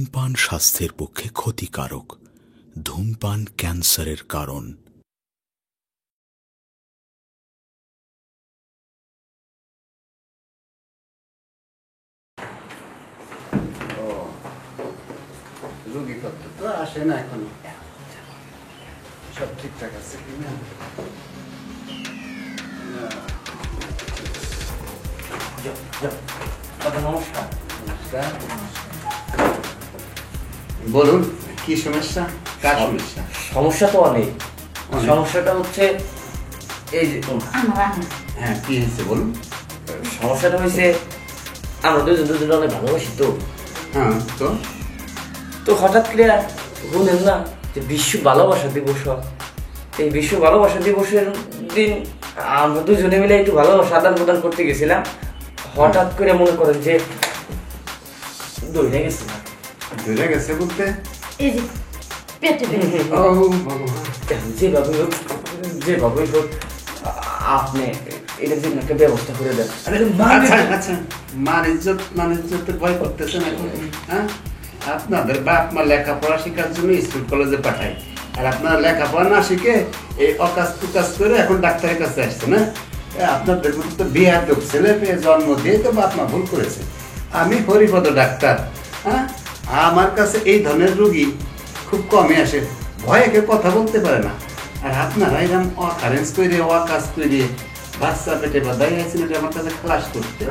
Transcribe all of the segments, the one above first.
ধূমপান স্বাস্থ্যের পক্ষে ক্ষতিকারক। ধূমপান ক্যান্সারের কারণ। রোগী কত তো আসে না এখনো, সব ঠিকঠাক আছে কিনা? নমস্কার। নমস্কার, বলুন কি সমস্যা? কার সমস্যা? সমস্যা তো অনেক। সমস্যাটা হচ্ছে এই যে, হ্যাঁ কি হয়েছে বলুন। সমস্যাটা হয়েছে আমরা দুজন অনেক ভালোবাসি তো। হ্যাঁ তো হঠাৎ করে বলেন না যে বিশ্ব ভালোবাসা দিবস। এই বিশ্ব ভালোবাসা দিবসের দিন আমরা দুজনে মিলে একটু ভালোবাসা আদান প্রদান করতে গেছিলাম। হঠাৎ করে মনে করেন যে দৌড়ে গেছে। ধরে গেছে বলতে? এই যে পেটে ও ভগবান, যেভাবে হোক আপনি এটা যে একটা ব্যবস্থা করে দেন। আচ্ছা আচ্ছা, মান ইজ্জত ভয় করতেছেন এখন? হ্যাঁ, আপনাদের বাপ মা লেখাপড়া শেখার জন্য স্কুল কলেজে পাঠায়, আর আপনারা লেখাপড়া না শিখে এই অকাজ টুকাজ করে এখন ডাক্তারের কাছে আসছে না? আপনাদের মধ্যে তো বিহার ছেলে পেয়ে জন্ম দিয়ে তো বাপ মা ভুল করেছে। আমি হরিপদ ডাক্তার, হ্যাঁ, আমার কাছে এই ধরনের রুগী খুব কমই আসে, ভয়ে কেউ কথা বলতে পারে না। আর আপনারা এরকম অকারেন্স করে অকাজ করে বাচ্চা পেটে বাদাই আছেন, এটা আমার কাছে ক্লাস করতে।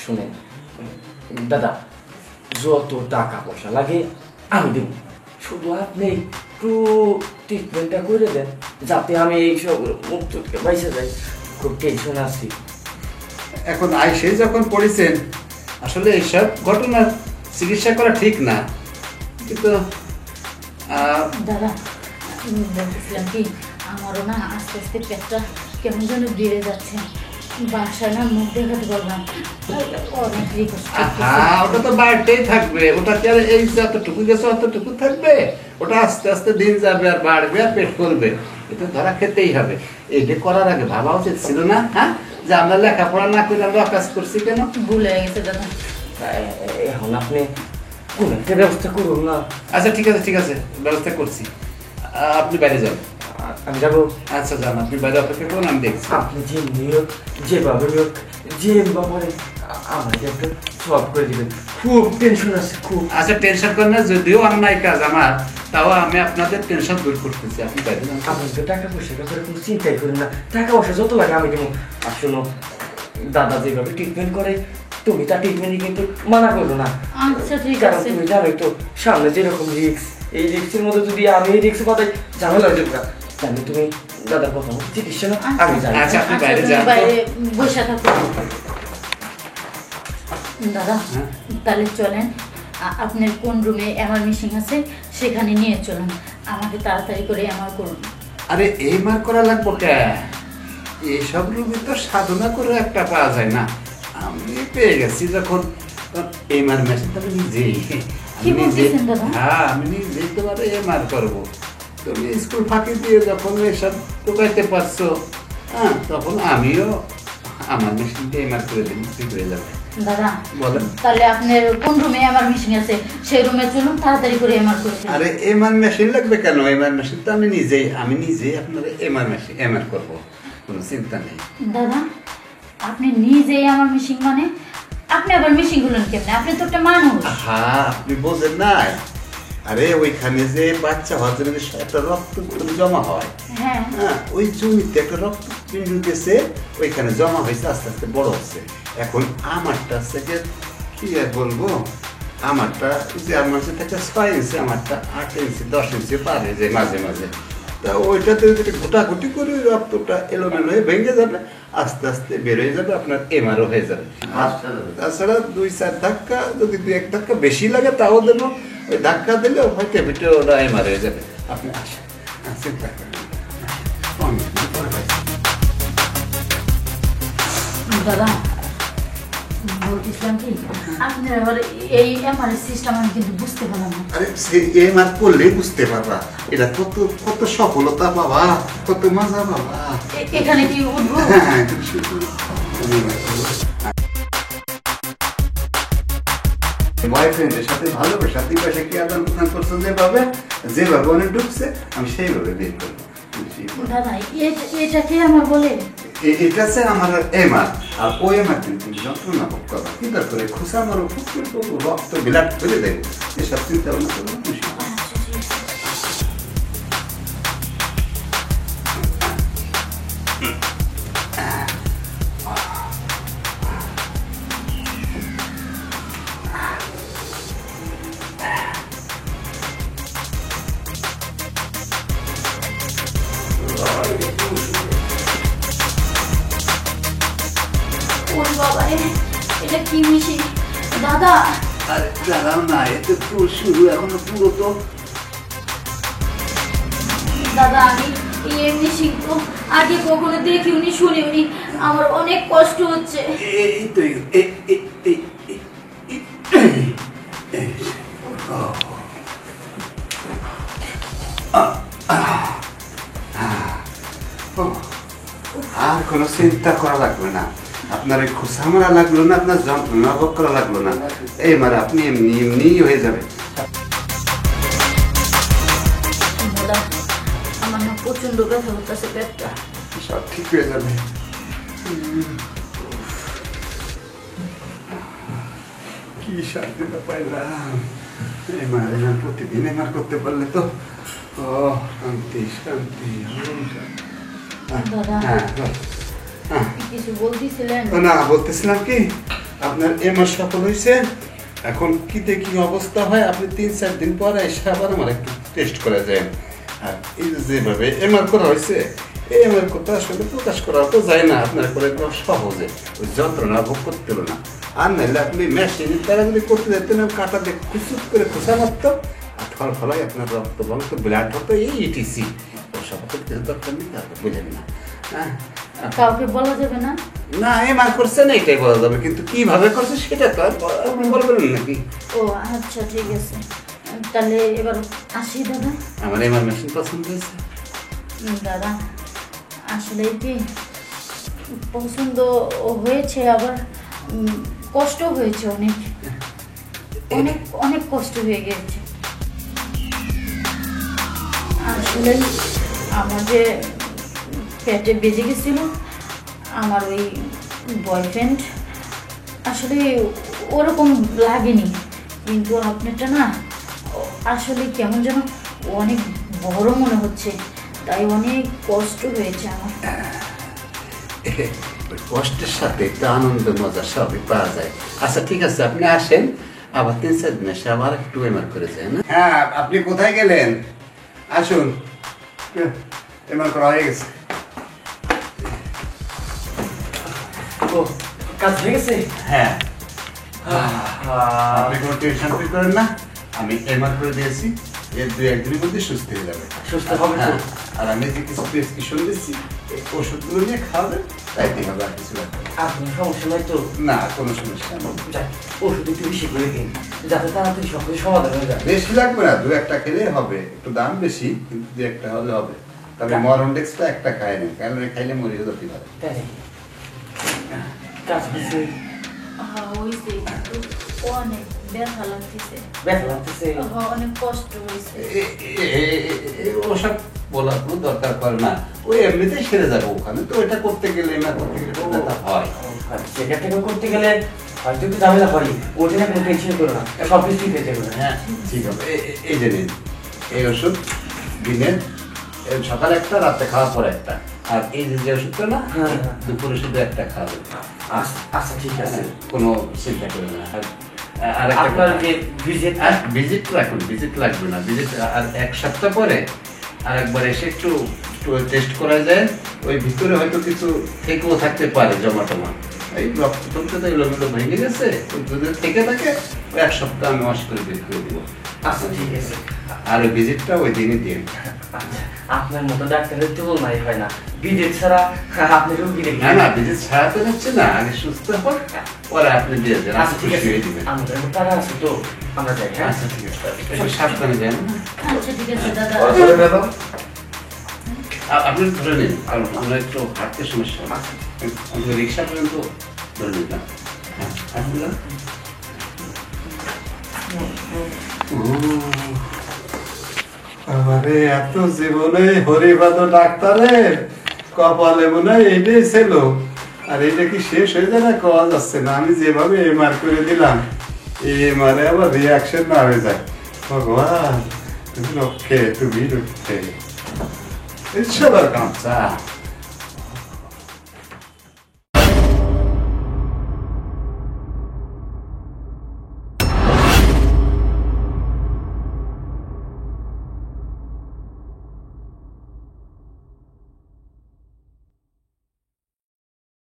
শুনেন দাদা, যত টাকা পয়সা লাগে আমি দেব, শুধু আপনি একটু ট্রিটমেন্টটা করে দেন যাতে আমি এইসব মুক্ত থেকে বাইসে যাই। খুব টেনশন আছি। এখন আইসে যখন পড়েছেন, আসলে এইসব ঘটনার চিকিৎসা করা ঠিক না, কিন্তু দাদা বলতেছিলাম কি, আমারও না আস্তে আস্তে পেটটা কেমন যেন বেড়ে যাচ্ছে। বাসায় না মুখ দেখাতে পারলাম, অনেক রিকোয়েস্ট। ওটা তো বাড়তেই থাকবে, ওটা কি আর এই যতটুকু গেছে অতটুকু থাকবে? ওটা আস্তে আস্তে দিন যাবে আর বাড়বে আর পেট করবে, এটা ধরা খেতেই হবে। এইটা করার আগে ভাবা উচিত ছিল না? হ্যাঁ, যে আমরা লেখাপড়া না করে আমরা কাজ করছি কেন? ভুল হয়ে গেছে দাদা। এখন আপনি কোন একটা ব্যবস্থা করুন না। আচ্ছা ঠিক আছে ঠিক আছে, ব্যবস্থা করছি। আপনি বাইরে যান। আমি যাবো। আচ্ছা যান, আপনি বাইরে অপেক্ষা করুন, আমি দেখছি। আপনি যে নিয়োগ যেভাবে হোক যে ব্যাপারে আমাকে একটা সলভ করে দিবেন। খুব টেনশন আছে খুব। আচ্ছা টেনশন করেন না, যদিও অন্যায় কাজ আমার, তাও আমি আপনাদের টেনশন দূর করতেছি। আপনি বাইরে যান। আপনি তো টাকা পয়সার ব্যাপারে কোনো চিন্তাই করেন না, টাকা পয়সা যত লাগে আমি দেবো। আর শোনো, দাদা যেভাবে ট্রিটমেন্ট করে তুমি তার ট্রিটমেন্টই কিন্তু মানা করলো না। আচ্ছা ঠিক কারণ আছে। তুমি জানোই তো সামনে যেরকম রিস্ক, এই রিস্কের মধ্যে যদি আমি এই রিস্ক পাতাই ঝামেলা হয়ে যাবে না। তাহলে তুমি দাদার কথা মতো চিকিৎসা না, আমি যাই। আচ্ছা আপনি বাইরে যান। বাইরে বসে থাকো দাদা। তাহলে চলেন, আপনার কোন রুমে এমআর মেশিন আছে সেখানে নিয়ে চলেন, আমাকে তাড়াতাড়ি করে এমআর করুন। আরে এই মার করা লাগবো কে? এইসব রোগী তো সাধনা করে একটা পাওয়া যায় না। আমি পেয়ে গেছি যখন, এমআর মেশিন তো আমি নিজেই, কি বলতেছেন দাদা? হ্যাঁ আমি নিজেই তোমার এমআর করবো। তুমি স্কুল ফাঁকি দিয়ে যখন এসব টোকাইতে পারছো, হ্যাঁ, তখন আমিও আমার মেশিনকে এমআর করে দিন, ঠিক হয়ে যাবে। দাদা বলেন। তাহলে আপনার কোন রুমে এমআর মেশিন আছে সেই রুমে চলুন, তাড়াতাড়ি করে এমআর করে ফেলুন। আরে এমআর মেশিন লাগবে কেন? এমআর মেশিন তো আমি নিজেই আপনার এমআর মেশিন এমআর করবো, কোনো চিন্তা নেই। দাদা আপনি নিজেই আমার মেশিন মানে আপনি আবার মেশিন গুলেন কেমনে? আপনি তো একটা মানুষ। হ্যাঁ আপনি বোঝেন না? আরে ওইখানে যে বাচ্চা হওয়ার জন্য একটা রক্ত জমা হয়, হ্যাঁ হ্যাঁ, ওই জমিতে একটা রক্ত পিণ্ড গেছে, ওইখানে জমা হয়েছে, আস্তে আস্তে বড় হচ্ছে। এখন আমারটা থেকে কি আর বলবো, আমারটা যে আমার থেকে 6 ইঞ্চি, আমারটা 8 ইঞ্চি 10 ইঞ্চি পারে যে মাঝে মাঝে। তা ওইটাতে যদি ঘোটাঘুটি করে রক্তটা এলোমেলো হয়ে ভেঙে যাবে, আস্তে আস্তে বেরোয় যাবে, আপনার এমআরও হয়ে যাবে। তাছাড়া 2-4 ধাক্কা, যদি 2-1 ধাক্কা বেশি লাগে তাও দেব, ওই ধাক্কা দিলে হয়তো ভিতরে ওরা এমআর হয়ে যাবে। আপনি আসেন, চিন্তা করেন। দাদা বলতেছিলাম কি, আপনার আবার এই এমআরআই সিস্টেম আমি কিন্তু বুঝতে পারলাম না। আরে সে এমআর করলেই বুঝতে পারবা, এটা কত কত সফলতা বাবা, কত মজা বাবা। এখানে কি উঠবো? হ্যাঁ বয়ফ্রেন্ডের সাথে ভালোবাসা 2 পয়সা কি আদান প্রদান করছো যেভাবে অনেক ঢুকছে আমি সেইভাবে বের করবো। দাদা এটাকে আমার বলে এটা আছে আমার এমার, আর ওই এমার কিন্তু যন্ত্রণা ভোগ করবা কি দরকার, খুশা মারো ফুটফুট করবো, রক্ত বিলাট করে দেবো, এসব চিন্তা ভাবনা করবো খুশি। ওর বাবা এটা কি মিশি দাদা? আরে দাঁড়াও না, এতে তো শুরু, এখনো পুরো তো। দাদা আমি এমনি শিখবো, আগে কখনো দেখিনি শুনিনি, আমার অনেক কষ্ট হচ্ছে। এই তো আর কোনো চিন্তা করা লাগবে না, আপনার এই খোসা মারা লাগলো না, আপনার যন্ত্রণা ভোগ করা লাগলো না, এই মারা আপনি এমনি এমনি হয়ে যাবে। দাদা আমার না প্রচন্ড ব্যথা করতেছে পেটটা। সব ঠিক হয়ে যাবে। কি শান্তিটা পাইলাম, প্রতিদিন এমার করতে পারলে তো। ও শান্তি শান্তি। দাদা কিছু বলতেছিলেন? না, বলতেছিলাম কি আপনার এমার সফল হয়েছে, এখন কি দেখি অবস্থা হয়, আপনি 3-4 দিন পরে এসে আবার আমার একটু টেস্ট করে যায়। আর এই যেভাবে এমআর করা হয়েছে, এই এমআর কথা আসলে প্রকাশ করা তো যায় না, আপনার করে সহজে ওই যন্ত্রণা ভোগ করতে হলো না। আর নাহলে আপনি মেশিনের দ্বারা যদি করতে যেতেন, কাটা দিয়ে খুচুত করে খোসা মারতো, আর ফল ফলাই আপনার রক্ত বংশ ব্লাড হতো, এই ইটিসি ওসব কিছু দরকার নেই, বুঝলেন না? হ্যাঁ, কাউকে বলা যাবে না? না এমআর করছে না এটাই বলা যাবে, কিন্তু কিভাবে করছে সেটা তো আর আপনি বলবেন নাকি? ও আচ্ছা ঠিক আছে, তাহলে এবার আসি দাদা। আমার এমআর মেশিন পছন্দ হয়েছে। দাদা আসলে কি পছন্দ হয়েছে, আবার কষ্ট হয়েছে, অনেক অনেক অনেক কষ্ট হয়ে গেছে। আসলে আমার যে পেটে বেজে গেছিল, আমার ওই বয়ফ্রেন্ড আসলে ওরকম লাগেনি, কিন্তু আপনারটা না আসলে কেমন যেন অনেক বড় মনে হচ্ছে, তাই অনেক কষ্ট হয়েছে আমার। কষ্টের সাথে একটু আনন্দ মজা সবই পাওয়া যায়। আচ্ছা ঠিক আছে, আপনি আসেন, আবার 3-4 দিন এসে আবার একটু এমআর করে যায় না? হ্যাঁ, আপনি কোথায় গেলেন? আসুন, এমআর করা হয়ে গেছে। ও কাজ হয়ে গেছে? হ্যাঁ, আপনি কোনো টেনশন ফিল করেন না, আমি এমআর করে দিয়েছি, এর 2-1 দিনের মধ্যে সুস্থ হয়ে যাবে। সুস্থ হবে তো? হ্যাঁ, আর আমি যে কিছু প্রেসক্রিপশন দিচ্ছি, এই ওষুধগুলো নিয়ে খাওয়াবেন, তাই দিয়ে হবে, আর কিছু লাগবে না। আর কোনো সমস্যা নাই তো? না, কোনো সমস্যা নেই। যাক, ওষুধ একটু বেশি করে দিন, যাতে তাড়াতাড়ি সব কিছু সমাধান হয়ে যায়। বেশি লাগবে না, 2-1টা খেলে হবে, একটু দাম বেশি, কিন্তু 2-1টা হলে হবে। তবে মরনডেক্সটা একটা খায় নেন, কারণ খাইলে মরিয়ে যেতে পারে। তাই নাকি? কাজ হয়েছে? হয়েছে, অনেক ব্যথা লাগতেছে, ব্যথা লাগতেছে? অনেক কষ্ট হয়েছে। ওসব বলার কোনো দরকার পড়ে না, ওই এমনিতেই সেরে যাবে, ওখানে তো এটা করতে গেলে না করতে গেলে ব্যথা হয়। সেটা থেকে করতে গেলে হয়তো একটু ঝামেলা হয়, ওটা নিয়ে কোনো টেনশন করো না, সব কিছু ঠিক হয়ে যাবে। হ্যাঁ ঠিক হবে, এই যে নিন এই ওষুধ, দিনের সকালে একটা, রাতে খাওয়ার পরে একটা, আর এই যে ওষুধটা না, দুপুরে শুধু একটা খাওয়াবেন। আচ্ছা ঠিক আছে, কোনো চিন্তা করবেন না। আর আপনার যে ভিজিট রাখুন, ভিজিট লাগবে না, ভিজিট আর 1 সপ্তাহ পরে আর একবার এসে একটু টেস্ট করা যায়, ওই ভিতরে হয়তো কিছু থেকেও থাকতে পারে জমা টমা, এই রক্ততন্ত্র তো এলোমেলো ভেঙে গেছে, যদি থেকে থাকে ওই 1 সপ্তাহ আমি ওয়াশ করে বের করে দেবো। আচ্ছা ঠিক আছে, আর ওই ভিজিটটা ওই দিনই দিন। আচ্ছা আপনার মতো ডাক্তারের তুলনাই হয় না, ভিজিট ছাড়া আপনি রোগী দেখেন না না, ভিজিট ছাড়া তো হচ্ছে না, আগে সুস্থ হোক পরে আপনি দিয়ে দেন। আচ্ছা ঠিক আছে, আমাদের টাকা আছে তো, আমরা যাই। হ্যাঁ আচ্ছা ঠিক আছে, একটু সাবধানে যান। আচ্ছা ঠিক আছে দাদা। আপনি ধরে নিন, কারণ আমরা একটু হাঁটতে সমস্যা, রিক্সা পর্যন্ত ধরে নিলাম। হ্যাঁ, আরে এত জীবনে হরিবাদ ডাক্তারের কপালে মনে হয় এইটাই ছিল, আর এটা কি শেষ হয়ে যায় না, কওয়া যাচ্ছে না। আমি যেভাবে এমআর করে দিলাম, এমআরে আবার রিয়াকশন না হয়ে যায়। ভগবান তুমি রক্ষে, তুমি রক্ষে। ঈশ্বর কামচা।